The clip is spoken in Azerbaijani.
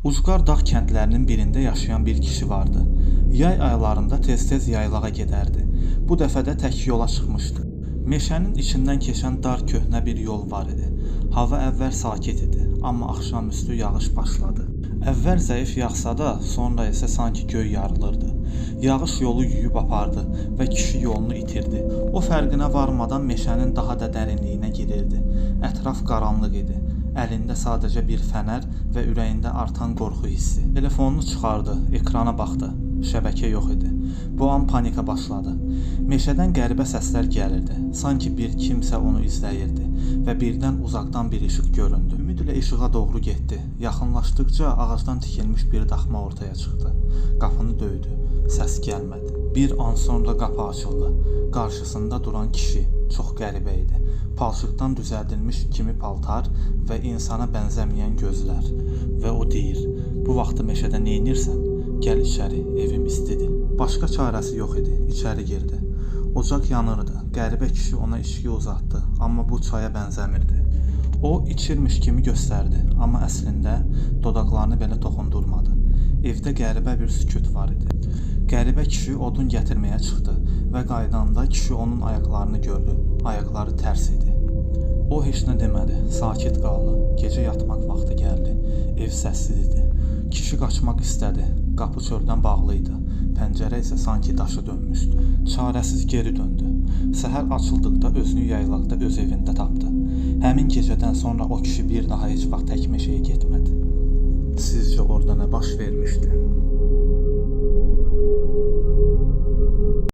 Ucqar dağ kəndlərinin birində yaşayan bir kişi vardı. Yay aylarında tez-tez yaylağa gedərdi. Bu dəfə də tək yola çıxmışdı. Meşənin içindən keçən dar köhnə bir yol var idi. Hava əvvəl sakit idi, amma axşamüstü yağış başladı. Əvvəl zəif yağsa da, sonra isə sanki göy yarılırdı. Yağış yolu yuyub apardı və kişi yolunu itirdi. O fərqinə varmadan meşənin daha da dərinliyinə girirdi. Ətraf qaranlıq idi. Əlində sadəcə bir fənər və ürəyində artan qorxu hissi. Telefonunu çıxardı, ekrana baxdı. Şəbəkə yox idi. Bu an panika başladı. Meşədən qəribə səslər gəlirdi. Sanki bir kimsə onu izləyirdi və birdən uzaqdan bir işıq göründü. Ümid ilə işığa doğru getdi. Yaxınlaşdıqca ağacdan tikilmiş bir daxma ortaya çıxdı. Qapını döydü. Səs gəlmədi. Bir an sonra qapı açıldı. Qarşısında duran kişi çox qəribə idi. Palçıqdan düzəldilmiş kimi paltar və insana bənzəməyən gözlər. Və o deyir: "Bu vaxtı meşədə neynirsən? Gəl içəri, evim istidir." Başqa çarəsi yox idi. İçəri girdi. Ocaq yanırdı. Qəribə kişi ona içki uzatdı, amma bu çaya bənzəmirdi. O içirmiş kimi göstərdi, amma əslində dodaqlarını belə toxundurmadı. Evdə qəribə bir sükut var idi. Qəribə kişi odun gətirməyə çıxdı və qaydanda kişi onun ayaqlarını gördü. Ayaqları tərs idi. O heç nə demədi, sakit qaldı. Gecə yatmaq vaxtı gəldi. Ev səssiz idi. Kişi qaçmaq istədi. Qapı çöldən bağlı idi. Pəncərə isə sanki daşı dönmüşdü. Çarəsiz geri döndü. Səhər açıldıqda özünü yaylaqda öz evində tapdı. Həmin gecədən sonra o kişi bir daha heç vaxt tək meşəyə getmədi. Sizcə orada nə baş vermişdi?